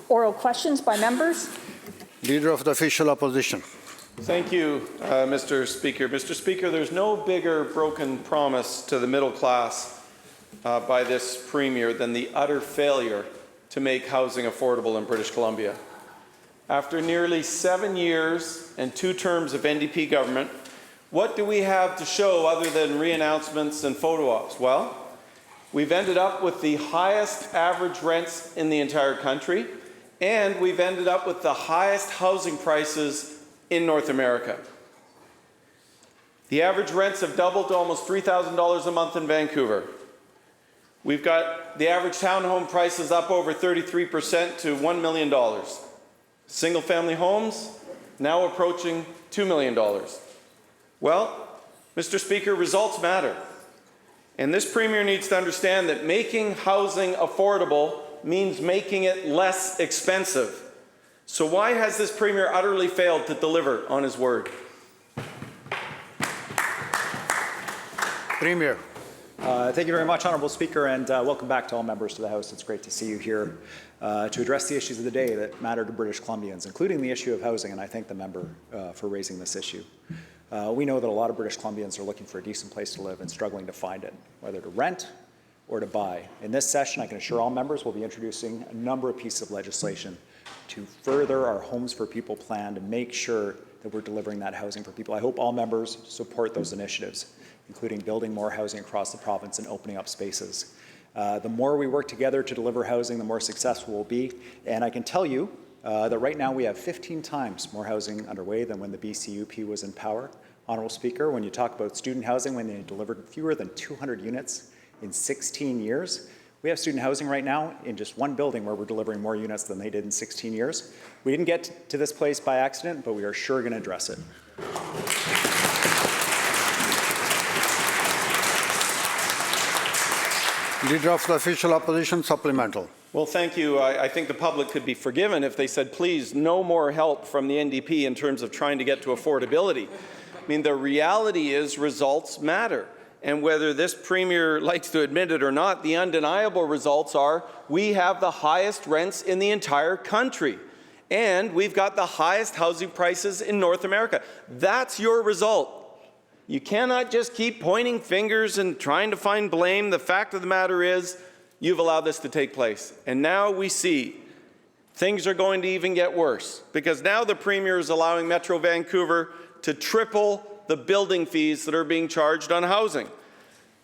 Oral questions by members. Leader of the Official Opposition. Thank you, Mr. Speaker. Mr. Speaker, there's no bigger broken promise to the middle class by this Premier than the utter failure to make housing affordable in British Columbia. After nearly 7 years and 2 terms of NDP government, what do we have to show other than re-announcements and photo ops? Well, we've ended up with the highest average rents in the entire country, and we've ended up with the highest housing prices in North America. The average rents have doubled to almost $3,000 a month in Vancouver. We've got the average townhome prices up over 33% to $1 million. Single-family homes now approaching $2 million. Well, Mr. Speaker, results matter. And this Premier needs to understand that making housing affordable means making it less expensive. So why has this Premier utterly failed to deliver on his word? Premier. Thank you very much, Honourable Speaker, and welcome back to all members to the House. It's great to see you here to address the issues of the day that matter to British Columbians, including the issue of housing, and I thank the member for raising this issue. We know that a lot of British Columbians are looking for a decent place to live and struggling to find it, whether to rent or to buy. In this session, I can assure all members we'll be introducing a number of pieces of legislation to further our Homes for People plan to make sure that we're delivering that housing for people. I hope all members support those initiatives, including building more housing across the province and opening up spaces. The more we work together to deliver housing, the more successful we'll be. And I can tell you that right now we have 15 times more housing underway than when the BCUP was in power. Honourable Speaker, when you talk about student housing, when they delivered fewer than 200 units in 16 years, we have student housing right now in just one building where we're delivering more units than they did in 16 years. We didn't get to this place by accident, but we are sure going to address it. Leader of the Official Opposition, supplemental. Well, thank you. I think the public could be forgiven if they said, please, no more help from the NDP in terms of trying to get to affordability. I mean, the reality is results matter. And whether this Premier likes to admit it or not, the undeniable results are we have the highest rents in the entire country. And we've got the highest housing prices in North America. That's your result. You cannot just keep pointing fingers and trying to find blame. The fact of the matter is you've allowed this to take place. And now we see things are going to even get worse, because now the Premier is allowing Metro Vancouver to triple the building fees that are being charged on housing.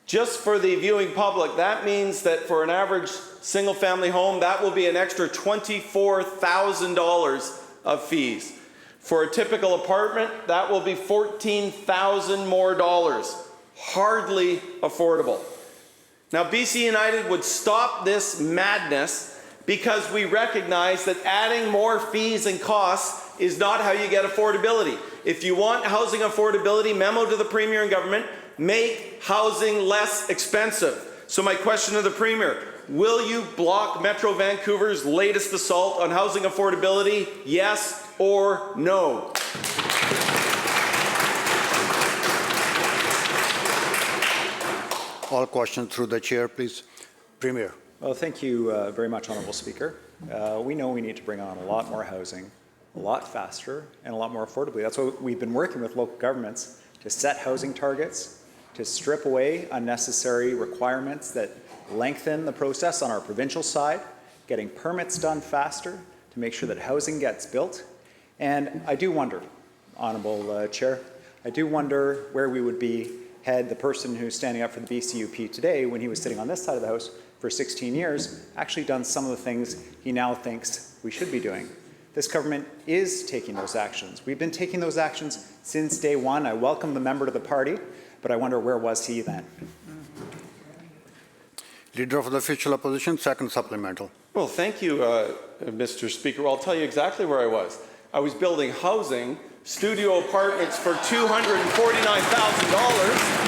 Just for the viewing public, that means that for an average single-family home, that will be an extra $24,000 of fees. For a typical apartment, that will be $14,000 more dollars. Hardly affordable. Now, BC United would stop this madness because we recognize that adding more fees and costs is not how you get affordability. If you want housing affordability, memo to the Premier and government, make housing less expensive. So my question to the Premier, will you block Metro Vancouver's latest assault on housing affordability, yes or no? All questions through the chair, please. Premier. Well, thank you very much, Honourable Speaker. We know we need to bring on a lot more housing, a lot faster, and a lot more affordably. That's why we've been working with local governments to set housing targets, to strip away unnecessary requirements that lengthen the process on our provincial side, getting permits done faster to make sure that housing gets built. And I do wonder, Honourable Chair, I do wonder where we would be had the person who's standing up for the BCUP today, when he was sitting on this side of the House for 16 years, actually done some of the things he now thinks we should be doing. This government is taking those actions. We've been taking those actions since day one. I welcome the member to the party, but I wonder where was he then? Leader of the Official Opposition, second supplemental. Well, thank you, Mr. Speaker. Well, I'll tell you exactly where I was. I was building housing, studio apartments for $249,000.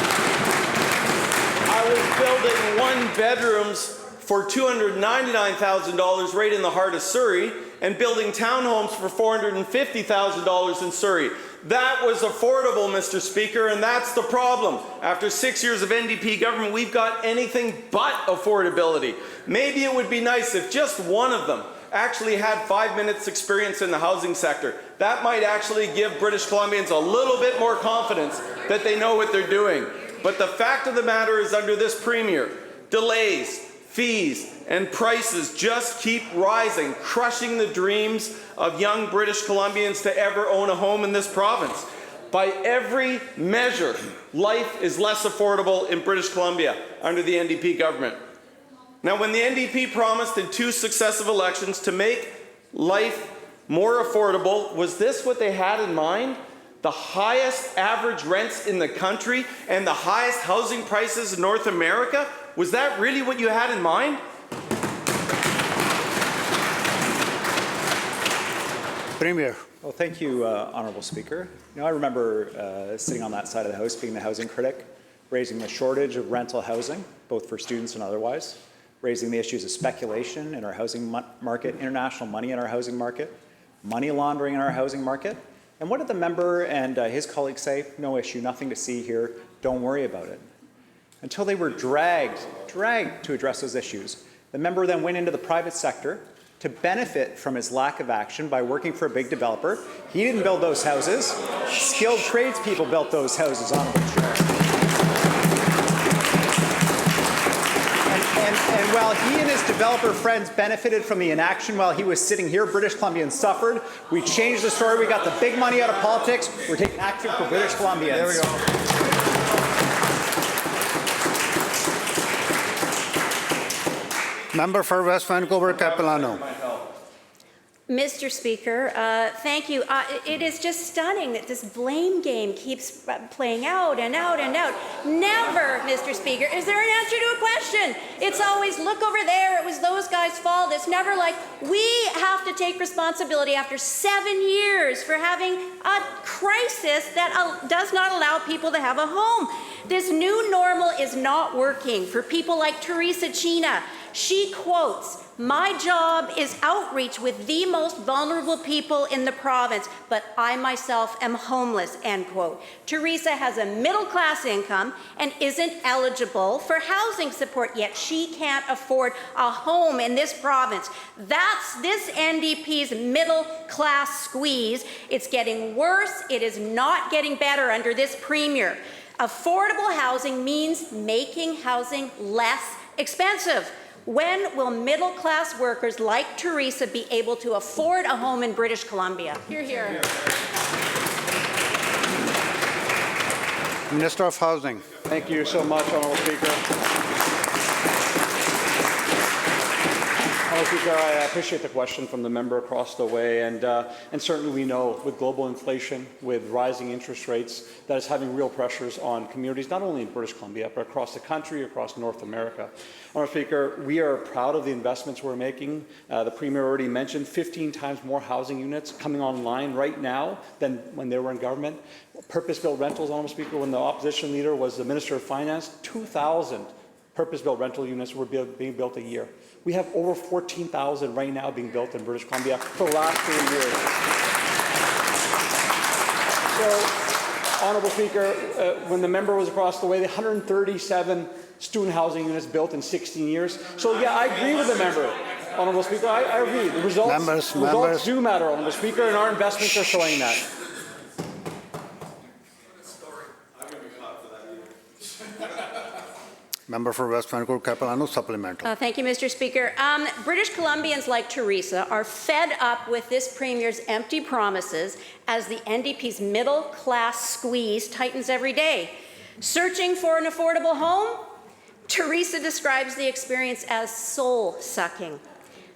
I was building one-bedrooms for $299,000 right in the heart of Surrey, and building townhomes for $450,000 in Surrey. That was affordable, Mr. Speaker, and that's the problem. After 6 years of NDP government, we've got anything but affordability. Maybe it would be nice if just one of them actually had 5 minutes experience in the housing sector. That might actually give British Columbians a little bit more confidence that they know what they're doing. But the fact of the matter is, under this Premier, delays, fees, and prices just keep rising, crushing the dreams of young British Columbians to ever own a home in this province. By every measure, life is less affordable in British Columbia under the NDP government. Now, when the NDP promised in 2 successive elections to make life more affordable, was this what they had in mind? The highest average rents in the country and the highest housing prices in North America? Was that really what you had in mind? Premier. Well, thank you, Honourable Speaker. You know, I remember sitting on that side of the House, being the housing critic, raising the shortage of rental housing, both for students and otherwise, raising the issues of speculation in our housing market, international money in our housing market, money laundering in our housing market. And what did the member and his colleagues say? No issue, nothing to see here, don't worry about it. Until they were dragged to address those issues. The member then went into the private sector to benefit from his lack of action by working for a big developer. He didn't build those houses. Skilled tradespeople built those houses, Honourable Chair. And while he and his developer friends benefited from the inaction while he was sitting here, British Columbians suffered. We changed the story. We got the big money out of politics. We're taking action for British Columbians. There we go. Member for West Vancouver, Capilano. Mr. Speaker, thank you. It is just stunning that this blame game keeps playing out and out and out. Never, Mr. Speaker, is there an answer to a question. It's always, look over there, it was those guys' fault. It's never like, we have to take responsibility after 7 years for having a crisis that does not allow people to have a home. This new normal is not working for people like Teresa China. She quotes, "My job is outreach with the most vulnerable people in the province, but I myself am homeless," end quote. Teresa has a middle-class income and isn't eligible for housing support, yet she can't afford a home in this province. That's this NDP's middle-class squeeze. It's getting worse. It is not getting better under this Premier. Affordable housing means making housing less expensive. When will middle-class workers like Teresa be able to afford a home in British Columbia? Hear, hear. Minister of Housing. Thank you so much, Honourable Speaker. Honourable Speaker, I appreciate the question from the member across the way, and certainly we know with global inflation, with rising interest rates, that is having real pressures on communities, not only in British Columbia, but across the country, across North America. Honourable Speaker, we are proud of the investments we're making. The Premier already mentioned 15 times more housing units coming online right now than when they were in government. Purpose-built rentals, Honourable Speaker, when the opposition leader was the Minister of Finance, 2,000 purpose-built rental units were being built a year. We have over 14,000 right now being built in British Columbia for the last 3 years. So, Honourable Speaker, when the member was across the way, the 137 student housing units built in 16 years. So, yeah, I agree with the member. Honourable Speaker, I agree. The results do matter, Honourable Speaker, and our investments are showing that. Member for West Vancouver, Capilano, supplemental. Thank you, Mr. Speaker. British Columbians like Teresa are fed up with this Premier's empty promises as the NDP's middle-class squeeze tightens every day. Searching for an affordable home? Teresa describes the experience as soul-sucking.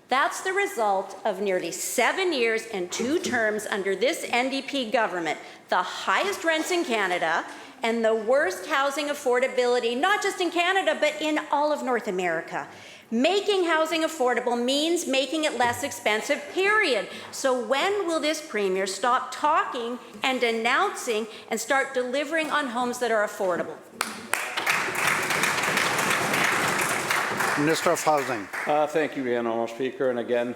That's the result of nearly 7 years and 2 terms under this NDP government, the highest rents in Canada, and the worst housing affordability, not just in Canada, but in all of North America. Making housing affordable means making it less expensive, period. So when will this Premier stop talking and announcing and start delivering on homes that are affordable? Minister of Housing. Thank you, Honourable Speaker. And again,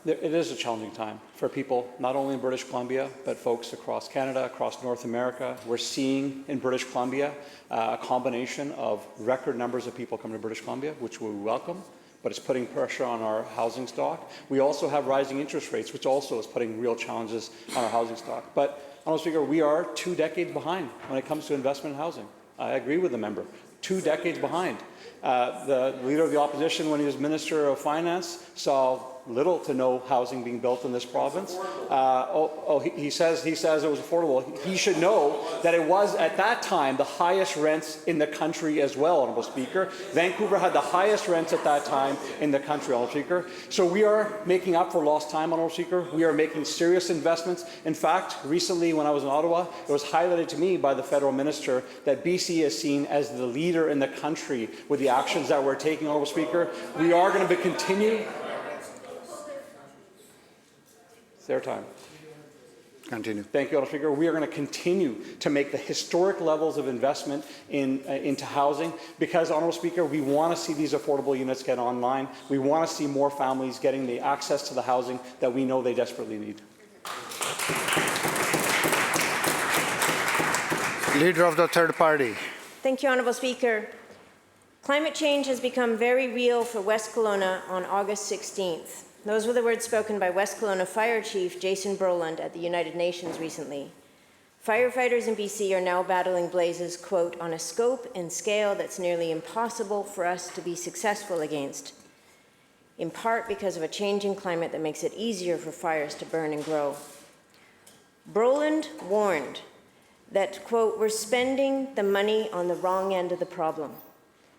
it is a challenging time for people, not only in British Columbia, but folks across Canada, across North America. We're seeing in British Columbia a combination of record numbers of people coming to British Columbia, which we welcome, but it's putting pressure on our housing stock. We also have rising interest rates, which also is putting real challenges on our housing stock. But, Honourable Speaker, we are 2 decades behind when it comes to investment in housing. I agree with the member. 2 decades behind. The Leader of the Opposition, when he was Minister of Finance, saw little to no housing being built in this province. He says it was affordable. He should know that it was, at that time, the highest rents in the country as well, Honourable Speaker. Vancouver had the highest rents at that time in the country, Honourable Speaker. So we are making up for lost time, Honourable Speaker. We are making serious investments. In fact, recently when I was in Ottawa, it was highlighted to me by the federal minister that BC is seen as the leader in the country with the actions that we're taking, Honourable Speaker. We are going to continue. It's their time. Continue. Thank you, Honourable Speaker. We are going to continue to make the historic levels of investment into housing because, Honourable Speaker, we want to see these affordable units get online. We want to see more families getting the access to the housing that we know they desperately need. Leader of the third party. Thank you, Honourable Speaker. Climate change has become very real for West Kelowna on August 16th. Those were the words spoken by West Kelowna Fire Chief Jason Broland at the United Nations recently. Firefighters in BC are now battling blazes, quote, on a scope and scale that's nearly impossible for us to be successful against, in part because of a changing climate that makes it easier for fires to burn and grow. Broland warned that, quote, we're spending the money on the wrong end of the problem.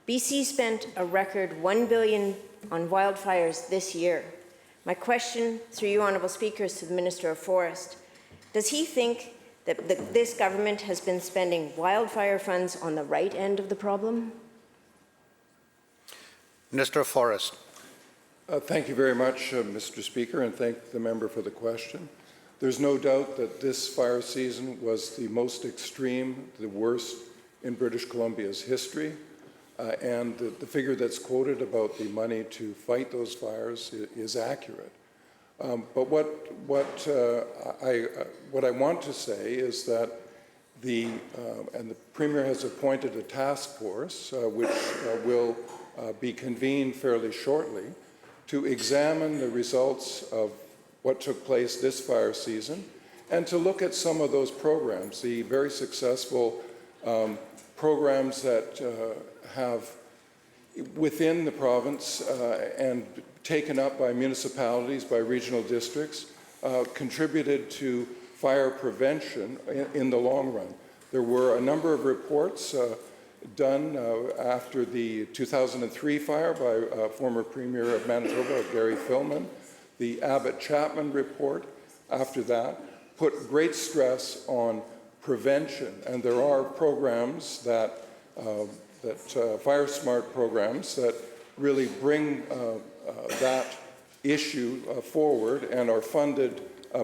BC spent a record $1 billion on wildfires this year. My question, through you, Honourable Speaker, is to the Minister of Forest. Does he think that this government has been spending wildfire funds on the right end of the problem? Minister of Forest. Thank you very much, Mr. Speaker, and thank the member for the question. There's no doubt that this fire season was the most extreme, the worst in British Columbia's history. And the figure that's quoted about the money to fight those fires is accurate. But what I want to say is that the Premier has appointed a task force which will be convened fairly shortly to examine the results of what took place this fire season and to look at some of those programs, the very successful programs that have within the province and taken up by municipalities, by regional districts, contributed to fire prevention in the long run. There were a number of reports done after the 2003 fire by former Premier of Manitoba, Gary Filmon. The Abbott-Chapman report after that put great stress on prevention, and there are programs that Fire Smart programs that really bring that issue forward and are funded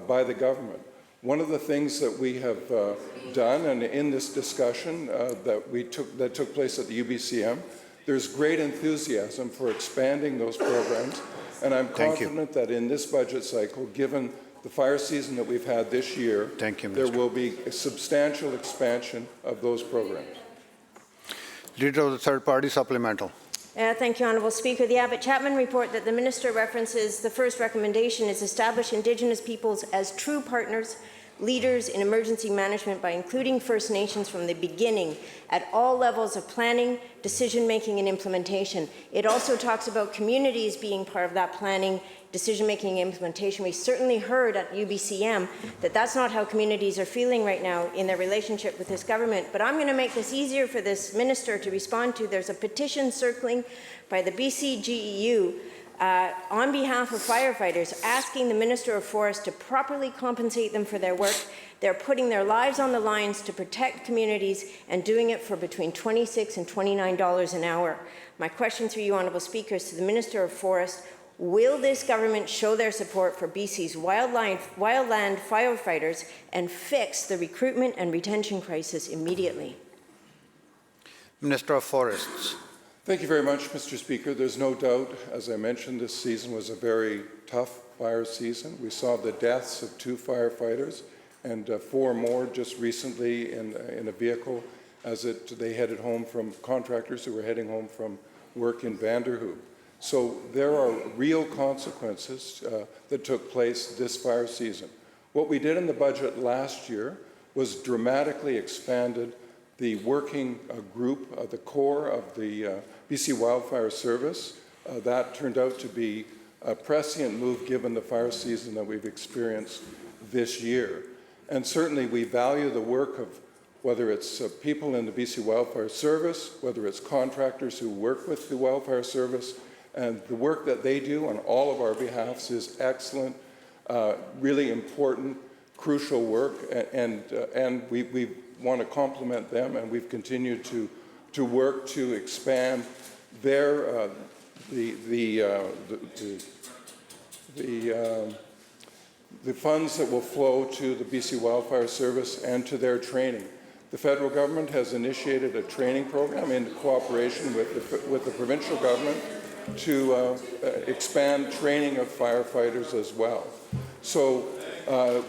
by the government. One of the things that we have done, and in this discussion that took place at the UBCM, there's great enthusiasm for expanding those programs, and I'm confident that in this budget cycle, given the fire season that we've had this year, there will be a substantial expansion of those programs. Leader of the third party, supplemental. Thank you, Honourable Speaker. The Abbott-Chapman report that the Minister references, the first recommendation is establish Indigenous peoples as true partners, leaders in emergency management by including First Nations from the beginning at all levels of planning, decision-making and implementation. It also talks about communities being part of that planning, decision-making and implementation. We certainly heard at UBCM that that's not how communities are feeling right now in their relationship with this government. But I'm going to make this easier for this minister to respond to. There's a petition circling by the BC GEU on behalf of firefighters asking the Minister of Forest to properly compensate them for their work. They're putting their lives on the lines to protect communities and doing it for between $26 and $29 an hour. My question through you, Honourable Speaker, is to the Minister of Forest. Will this government show their support for BC's wildland firefighters and fix the recruitment and retention crisis immediately? Minister of Forests. Thank you very much, Mr. Speaker. There's no doubt, as I mentioned, this season was a very tough fire season. We saw the deaths of 2 firefighters and 4 more just recently in a vehicle as they headed home from contractors who were heading home from work in Vanderhoop. So there are real consequences that took place this fire season. What we did in the budget last year was dramatically expanded the working group, the core of the BC Wildfire Service. That turned out to be a prescient move given the fire season that we've experienced this year. And certainly we value the work of whether it's people in the BC Wildfire Service, whether it's contractors who work with the Wildfire Service, and the work that they do on all of our behalfs is excellent, really important, crucial work, and we want to compliment them, and we've continued to work to expand their the funds that will flow to the BC Wildfire Service and to their training. The federal government has initiated a training program in cooperation with the provincial government to expand training of firefighters as well. So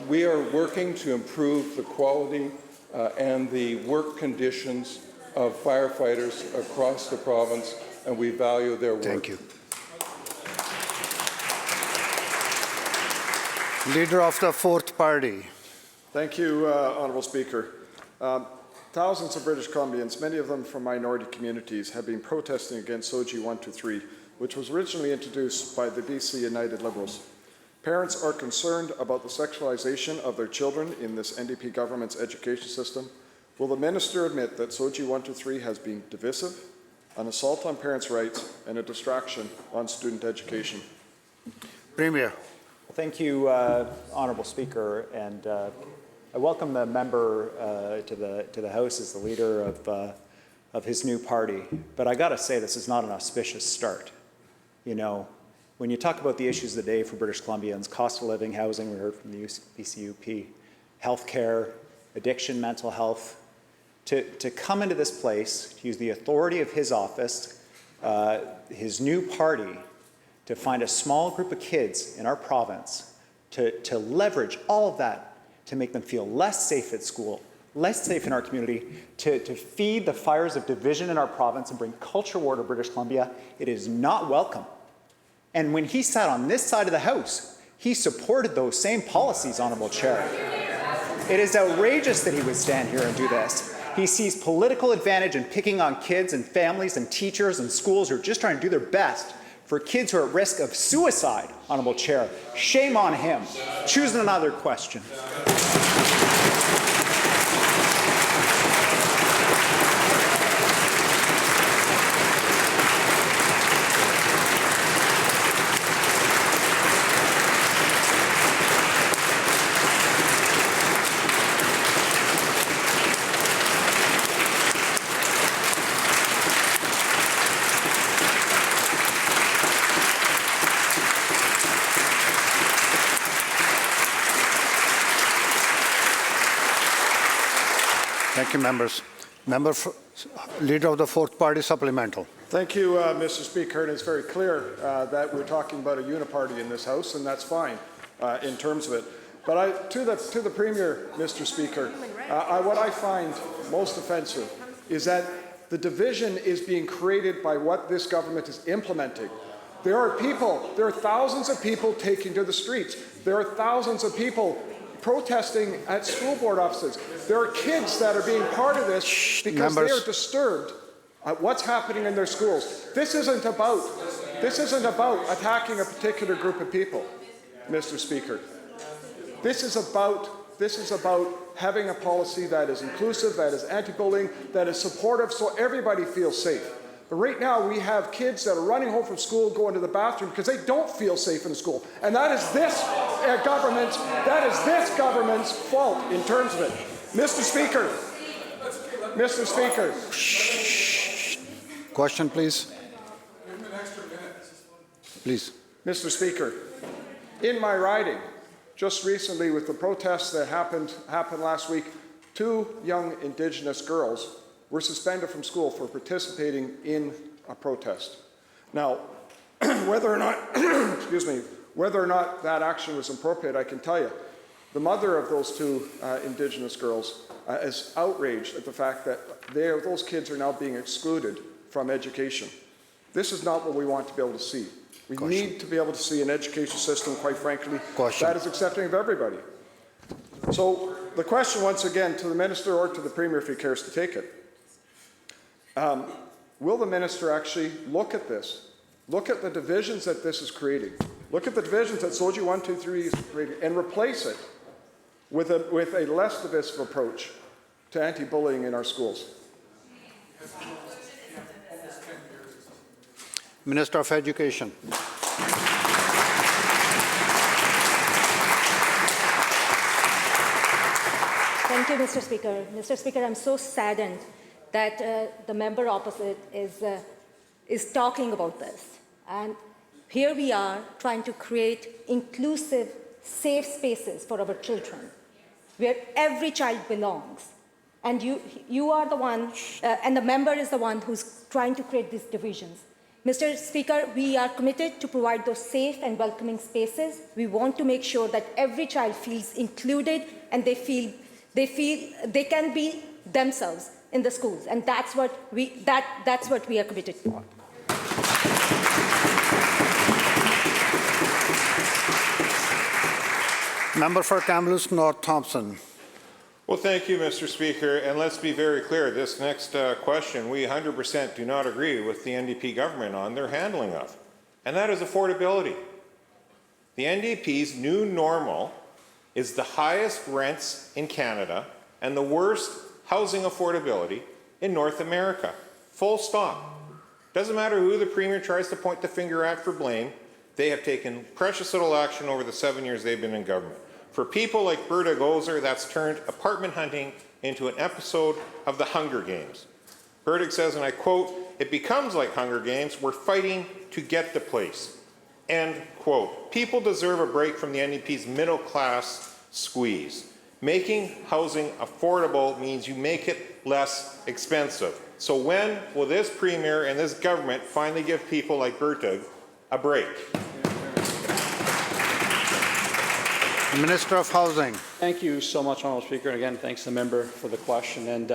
we are working to improve the quality and the work conditions of firefighters across the province, and we value their work. Thank you. Leader of the Fourth Party. Thank you, Honourable Speaker. Thousands of British Columbians, many of them from minority communities, have been protesting against OG 123, which was originally introduced by the BC United Liberals. Parents are concerned about the sexualization of their children in this NDP government's education system. Will the minister admit that OG 123 has been divisive, an assault on parents' rights, and a distraction on student education? Premier. Thank you, Honourable Speaker, and I welcome the member to the House as the leader of his new party. But I got to say, this is not an auspicious start. You know, when you talk about the issues of the day for British Columbians, cost of living, housing, we heard from the BCUP, healthcare, addiction, mental health, to come into this place, to use the authority of his office, his new party, to find a small group of kids in our province, to leverage all of that to make them feel less safe at school, less safe in our community, to feed the fires of division in our province and bring culture war to British Columbia, it is not welcome. And when he sat on this side of the House, he supported those same policies, Honourable Chair. It is outrageous that he would stand here and do this. He sees political advantage in picking on kids and families and teachers and schools who are just trying to do their best for kids who are at risk of suicide, Honourable Chair. Shame on him. Choose another question. Thank you, members. Leader of the Fourth Party supplemental. Thank you, Mr. Speaker. And it's very clear that we're talking about a uniparty in this House, and that's fine in terms of it. But to the Premier, Mr. Speaker, what I find most offensive is that the division is being created by what this government is implementing. There are thousands of people taking to the streets. There are thousands of people protesting at school board offices. There are kids that are being part of this because they are disturbed at what's happening in their schools. This isn't about attacking a particular group of people, Mr. Speaker. This is about having a policy that is inclusive, that is anti-bullying, that is supportive, so everybody feels safe. But right now, we have kids that are running home from school, going to the bathroom because they don't feel safe in the school. And that is this government's fault in terms of it. Mr. Speaker. Question, please. Please. Mr. Speaker, in my riding, just recently with the protests that happened last week, 2 young Indigenous girls were suspended from school for participating in a protest. Now, whether or not that action was appropriate, I can tell you, the mother of those 2 Indigenous girls is outraged at the fact that those kids are now being excluded from education. This is not what we want to be able to see. We need to be able to see an education system, quite frankly, that is accepting of everybody. So the question once again to the Minister or to the Premier, if he cares to take it, will the Minister actually look at this? Look at the divisions that this is creating. Look at the divisions that SOGI 1, 2, 3 is creating and replace it with a less divisive approach to anti-bullying in our schools. Minister of Education. Thank you, Mr. Speaker. Mr. Speaker, I'm so saddened that the member opposite is talking about this. And here we are trying to create inclusive, safe spaces for our children, where every child belongs. And you are the one, and the member is the one who's trying to create these divisions. Mr. Speaker, we are committed to provide those safe and welcoming spaces. We want to make sure that every child feels included and they feel they can be themselves in the schools, and that's what we are committed for. Member for Kamloops North Thompson. Well, thank you, Mr. Speaker. And let's be very clear, this next question, we 100% do not agree with the NDP government on their handling of, and that is affordability. The NDP's new normal is the highest rents in Canada and the worst housing affordability in North America. Full stop. Doesn't matter who the Premier tries to point the finger at for blame, they have taken precious little action over the 7 years they've been in government. For people like Berta Gozer, that's turned apartment hunting into an episode of the Hunger Games. Berta says, and I quote, "It becomes like Hunger Games, we're fighting to get the place." End quote. People deserve a break from the NDP's middle class squeeze. Making housing affordable means you make it less expensive. So when will this Premier and this government finally give people like Berta a break? Minister of Housing. Thank you so much, Honourable Speaker. And again, thanks to the member for the question. And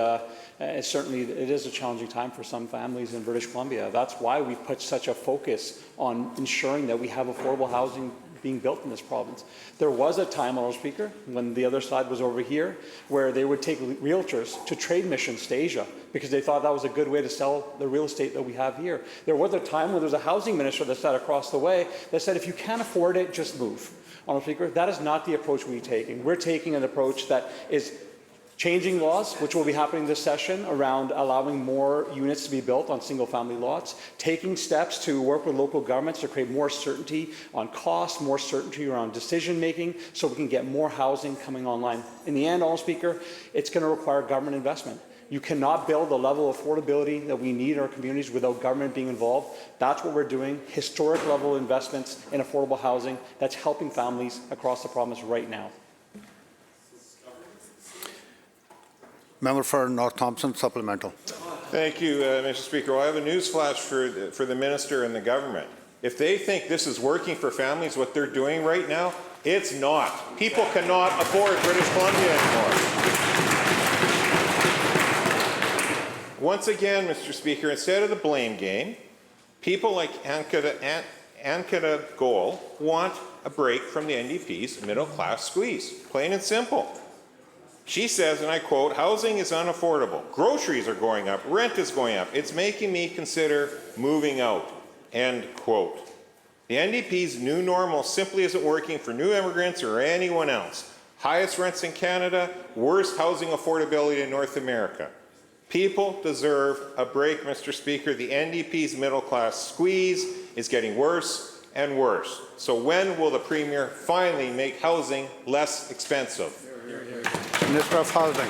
certainly it is a challenging time for some families in British Columbia. That's why we put such a focus on ensuring that we have affordable housing being built in this province. There was a time, Honourable Speaker, when the other side was over here, where they would take realtors to trade missions to Asia because they thought that was a good way to sell the real estate that we have here. There was a time when there was a housing minister that sat across the way that said, if you can't afford it, just move. Honourable Speaker, that is not the approach we're taking. We're taking an approach that is changing laws, which will be happening this session, around allowing more units to be built on single-family lots, taking steps to work with local governments to create more certainty on cost, more certainty around decision-making, so we can get more housing coming online. In the end, Honourable Speaker, it's going to require government investment. You cannot build the level of affordability that we need in our communities without government being involved. That's what we're doing, historic level investments in affordable housing that's helping families across the province right now. Member for North Thompson, supplemental. Thank you, Mr. Speaker. Well, I have a news flash for the minister and the government. If they think this is working for families, what they're doing right now, it's not. People cannot afford British Columbia anymore. Once again, Mr. Speaker, instead of the blame game, people like Ankita Goel want a break from the NDP's middle-class squeeze, plain and simple. She says, and I quote, "Housing is unaffordable. Groceries are going up. Rent is going up. It's making me consider moving out." End quote. The NDP's new normal simply isn't working for new immigrants or anyone else. Highest rents in Canada, worst housing affordability in North America. People deserve a break, Mr. Speaker. The NDP's middle-class squeeze is getting worse and worse. So when will the Premier finally make housing less expensive? Minister of Housing.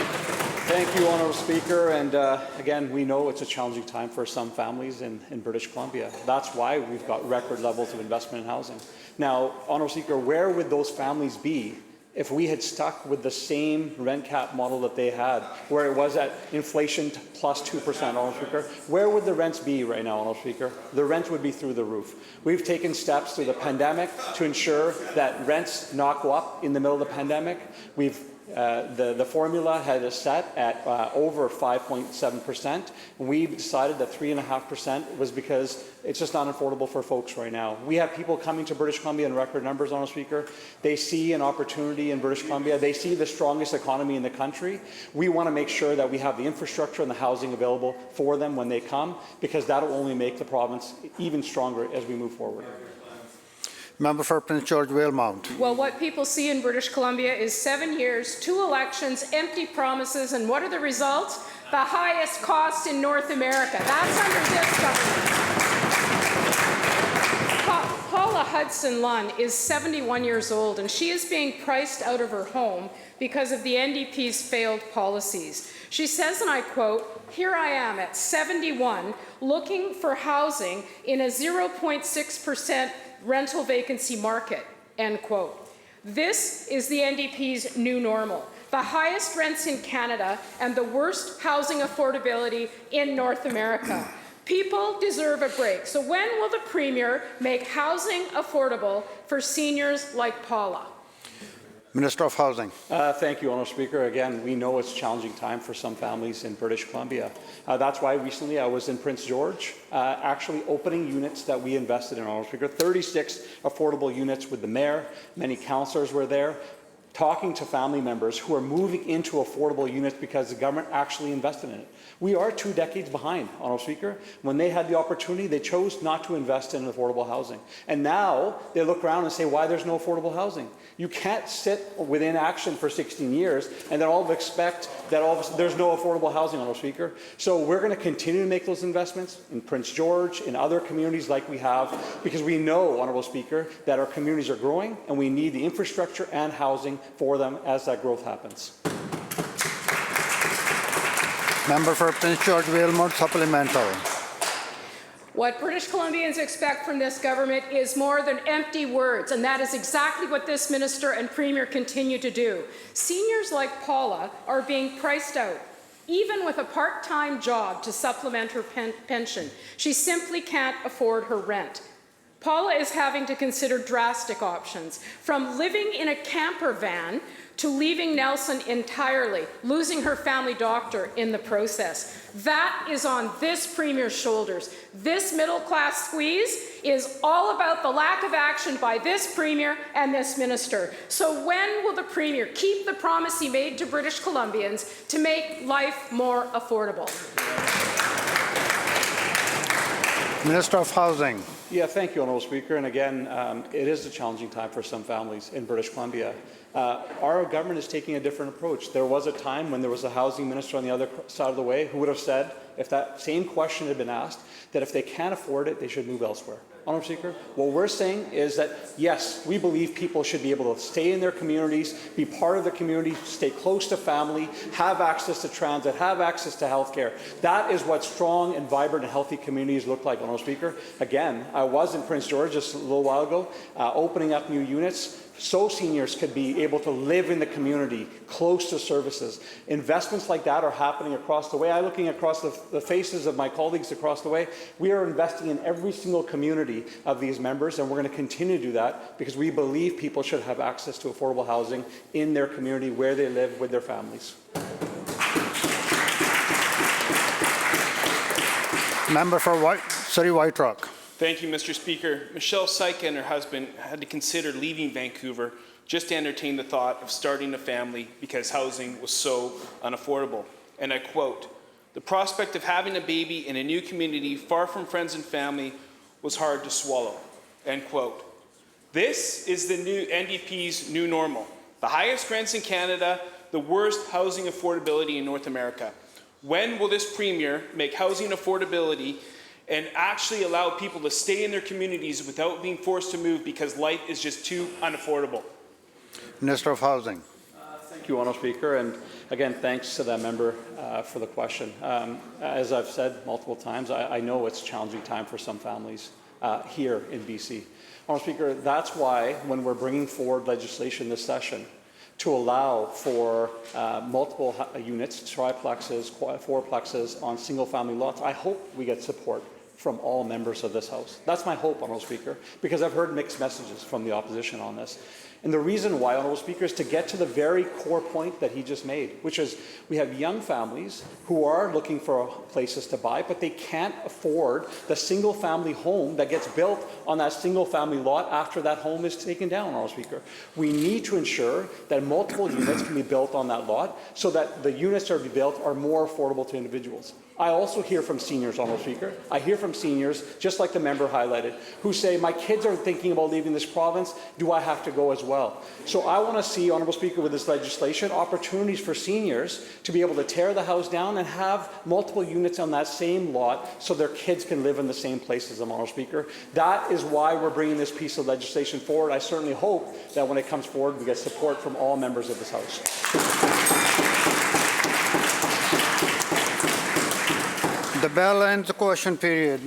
Thank you, Honourable Speaker. And again, we know it's a challenging time for some families in British Columbia. That's why we've got record levels of investment in housing. Now, Honourable Speaker, where would those families be if we had stuck with the same rent cap model that they had, where it was at inflation plus 2%, Honourable Speaker? Where would the rents be right now, Honourable Speaker? The rent would be through the roof. We've taken steps through the pandemic to ensure that rents not go up in the middle of the pandemic. We've The formula had us set at over 5.7%. We decided that 3.5% was because it's just not affordable for folks right now. We have people coming to British Columbia in record numbers, Honourable Speaker. They see an opportunity in British Columbia. They see the strongest economy in the country. We want to make sure that we have the infrastructure and the housing available for them when they come, because that will only make the province even stronger as we move forward. Member for Prince George Valemount. Well, what people see in British Columbia is 7 years, 2 elections, empty promises, and what are the results? The highest cost in North America. That's under this government. Paula Hudson-Lunn is 71 years old, and she is being priced out of her home because of the NDP's failed policies. She says, and I quote, "Here I am at 71 looking for housing in a 0.6% rental vacancy market," end quote. This is the NDP's new normal. The highest rents in Canada and the worst housing affordability in North America. People deserve a break. So when will the Premier make housing affordable for seniors like Paula? Minister of Housing. Thank you, Honourable Speaker. Again, we know it's a challenging time for some families in British Columbia. That's why recently I was in Prince George, actually opening units that we invested in, Honourable Speaker. 36 affordable units with the mayor. Many councillors were there, talking to family members who are moving into affordable units because the government actually invested in it. We are 2 decades behind, Honourable Speaker. When they had the opportunity, they chose not to invest in affordable housing. And now they look around and say, why there's no affordable housing? You can't sit with inaction for 16 years and then all expect that there's no affordable housing, Honourable Speaker. So we're going to continue to make those investments in Prince George, in other communities like we have, because we know, Honourable Speaker, that our communities are growing and we need the infrastructure and housing for them as that growth happens. Member for Prince George Valemount, supplemental. What British Columbians expect from this government is more than empty words, and that is exactly what this minister and premier continue to do. Seniors like Paula are being priced out, even with a part-time job to supplement her pension. She simply can't afford her rent. Paula is having to consider drastic options, from living in a camper van to leaving Nelson entirely, losing her family doctor in the process. That is on this Premier's shoulders. This middle-class squeeze is all about the lack of action by this Premier and this Minister. So when will the Premier keep the promise he made to British Columbians to make life more affordable? Minister of Housing. Yeah, thank you, Honourable Speaker. And again, it is a challenging time for some families in British Columbia. Our government is taking a different approach. There was a time when there was a housing minister on the other side of the way who would have said, if that same question had been asked, that if they can't afford it, they should move elsewhere. Honourable Speaker, what we're saying is that, yes, we believe people should be able to stay in their communities, be part of the community, stay close to family, have access to transit, have access to health care. That is what strong and vibrant and healthy communities look like, Honourable Speaker. Again, I was in Prince George just a little while ago, opening up new units, so seniors could be able to live in the community, close to services. Investments like that are happening across the way. I'm looking across the faces of my colleagues across the way. We are investing in every single community of these members, and we're going to continue to do that because we believe people should have access to affordable housing in their community where they live with their families. Member for Surrey White Rock. Thank you, Mr. Speaker. Michelle Syke and her husband had to consider leaving Vancouver just to entertain the thought of starting a family because housing was so unaffordable. And I quote, "The prospect of having a baby in a new community far from friends and family was hard to swallow," end quote. This is the new NDP's new normal. The highest rents in Canada, the worst housing affordability in North America. When will this Premier make housing affordability and actually allow people to stay in their communities without being forced to move because life is just too unaffordable? Minister of Housing. Thank you, Honourable Speaker, and again, thanks to that member for the question. As I've said multiple times, I know it's a challenging time for some families here in BC. Honourable Speaker, that's why when we're bringing forward legislation this session to allow for multiple units, triplexes, fourplexes on single-family lots, I hope we get support from all members of this House. That's my hope, Honourable Speaker, because I've heard mixed messages from the opposition on this. And the reason why, Honourable Speaker, is to get to the very core point that he just made, which is we have young families who are looking for places to buy, but they can't afford the single-family home that gets built on that single-family lot after that home is taken down, Honourable Speaker. We need to ensure that multiple units can be built on that lot so that the units that are built are more affordable to individuals. I also hear from seniors, Honourable Speaker. I hear from seniors, just like the member highlighted, who say, my kids are thinking about leaving this province, do I have to go as well? So I want to see, Honourable Speaker, with this legislation, opportunities for seniors to be able to tear the house down and have multiple units on that same lot so their kids can live in the same place as them, Honourable Speaker. That is why we're bringing this piece of legislation forward. I certainly hope that when it comes forward, we get support from all members of this House. The bell ends the question period.